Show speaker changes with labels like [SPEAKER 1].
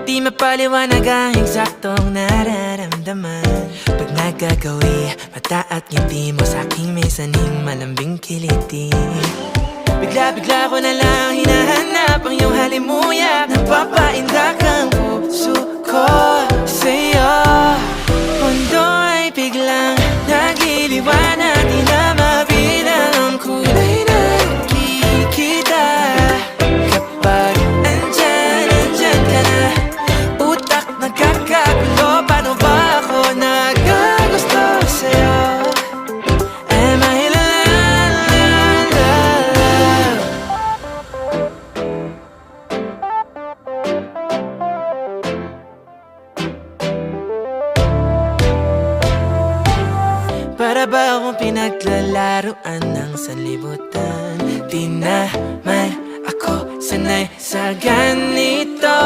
[SPEAKER 1] Di mapaliwanag ang eksaktong nararamdaman pag nagagawi, mata at ngiti mo sa'king may saning malambing kiliti. Bigla-bigla ko na lang hinahanap ang iyong halimuyak. Napapaindak ang puso ko sa'yo. Mundo ay biglang nagliliwanag, di na mabilang ang kulay na nakikita. Kapag andyan ka na, utak nagkakagulo. Paano ba ako nagagusto sa'yo? Am I in love? Para ba akong pinaglalaruan ng sanlibutan? Di naman ako sanay sa ganito.